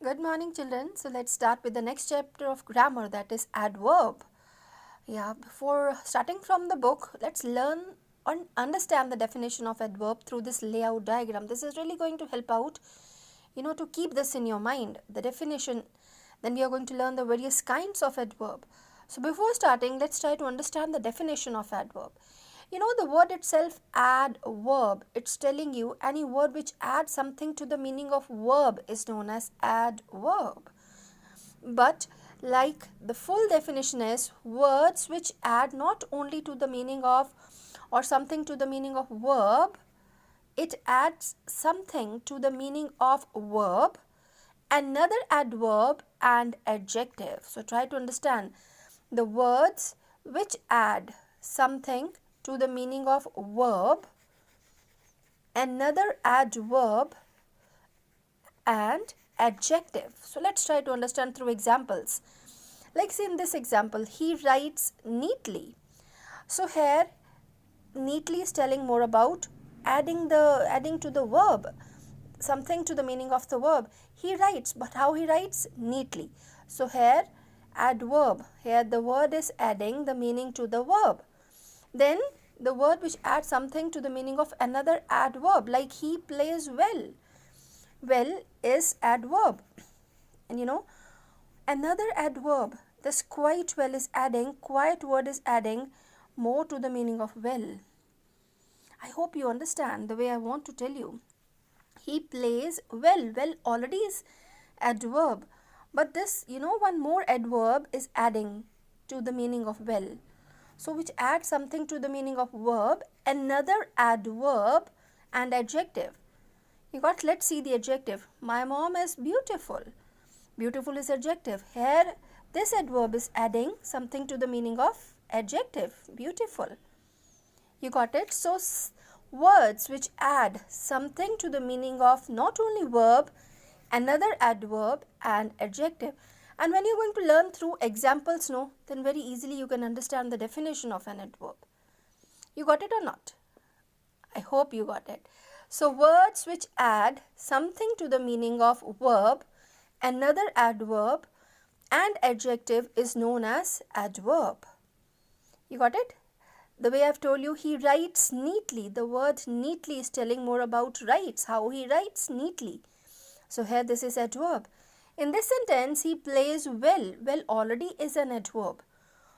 Good morning, children. So let's start with the next chapter of grammar, that is adverb. Before starting from the book, let's learn and understand the definition of adverb through this layout diagram. This is really going to help out, to keep this in your mind, the definition. Then we are going to learn the various kinds of adverb. So before starting, let's try to understand the definition of adverb. The word itself, adverb, it's telling you any word which adds something to the meaning of verb is known as adverb. But like the full definition is words which add not only to the meaning of or something to the meaning of verb, it adds something to the meaning of verb, another adverb and adjective. So try to understand the words which add something to the meaning of verb, another adverb and adjective. So let's try to understand through examples. Like say in this example, he writes neatly. So here neatly is telling more about adding to the verb, something to the meaning of the verb. He writes, but how he writes? Neatly. So here adverb, here the word is adding the meaning to the verb. Then the word which adds something to the meaning of another adverb, like he plays well. Well is adverb. And another adverb, this quite well is adding, quiet word is adding more to the meaning of well. I hope you understand the way I want to tell you. He plays well. Well already is adverb. But this, one more adverb is adding to the meaning of well. So which adds something to the meaning of verb, another adverb and adjective. Let's see the adjective. My mom is beautiful. Beautiful is adjective. Here this adverb is adding something to the meaning of adjective, beautiful. You got it? So words which add something to the meaning of not only verb, another adverb and adjective. And when you're going to learn through examples, then very easily you can understand the definition of an adverb. You got it or not? I hope you got it. So words which add something to the meaning of verb, another adverb and adjective is known as adverb. You got it? The way I've told you, he writes neatly. The word neatly is telling more about writes, how he writes neatly. So here this is adverb. In this sentence, he plays well. Well already is an adverb.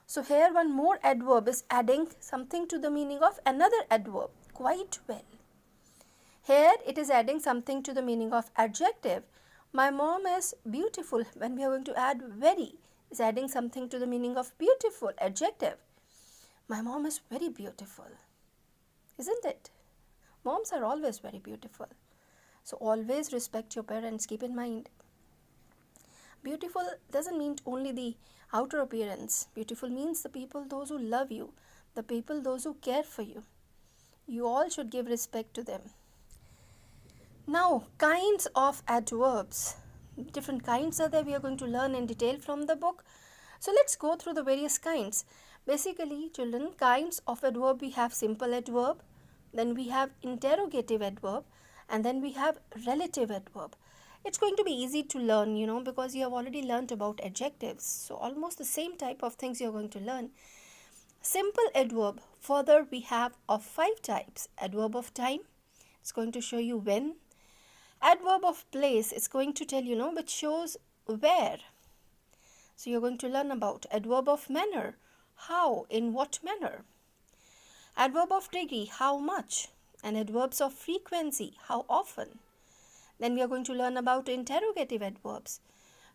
So here one more adverb is adding something to the meaning of another adverb, quite well. Here it is adding something to the meaning of adjective. My mom is beautiful. When we are going to add very, is adding something to the meaning of beautiful, adjective. My mom is very beautiful, isn't it? Moms are always very beautiful. So always respect your parents, keep in mind. Beautiful doesn't mean only the outer appearance. Beautiful means the people, those who love you, the people, those who care for you. You all should give respect to them. Now, kinds of adverbs. Different kinds are there. We are going to learn in detail from the book. So let's go through the various kinds. Basically, children, kinds of adverb, we have simple adverb, then we have interrogative adverb, and then we have relative adverb. It's going to be easy to learn, because you have already learned about adjectives. So almost the same type of things you're going to learn. Simple adverb, further we have of 5 types. Adverb of time, it's going to show you when. Adverb of place, it's going to tell which shows where. So you're going to learn about adverb of manner, how, in what manner. Adverb of degree, how much. And adverbs of frequency, how often. Then we are going to learn about interrogative adverbs,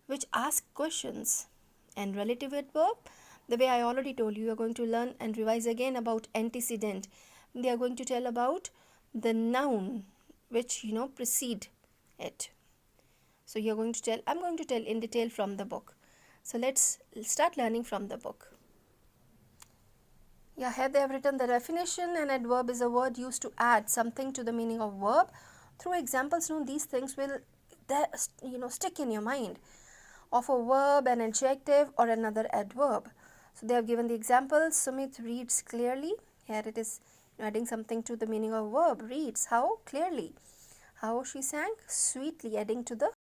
which ask questions. And relative adverb, the way I already told you, are going to learn and revise again about antecedent. They are going to tell about the noun which, precede it. So I'm going to tell in detail from the book. So let's start learning from the book. Here they have written the definition. An adverb is a word used to add something to the meaning of verb. Through examples, these things will stick in your mind of a verb, an adjective or another adverb. So they have given the examples. Sumit reads clearly. Here it is adding something to the meaning of verb. Reads, how? Clearly. How she sang? Sweetly, adding to the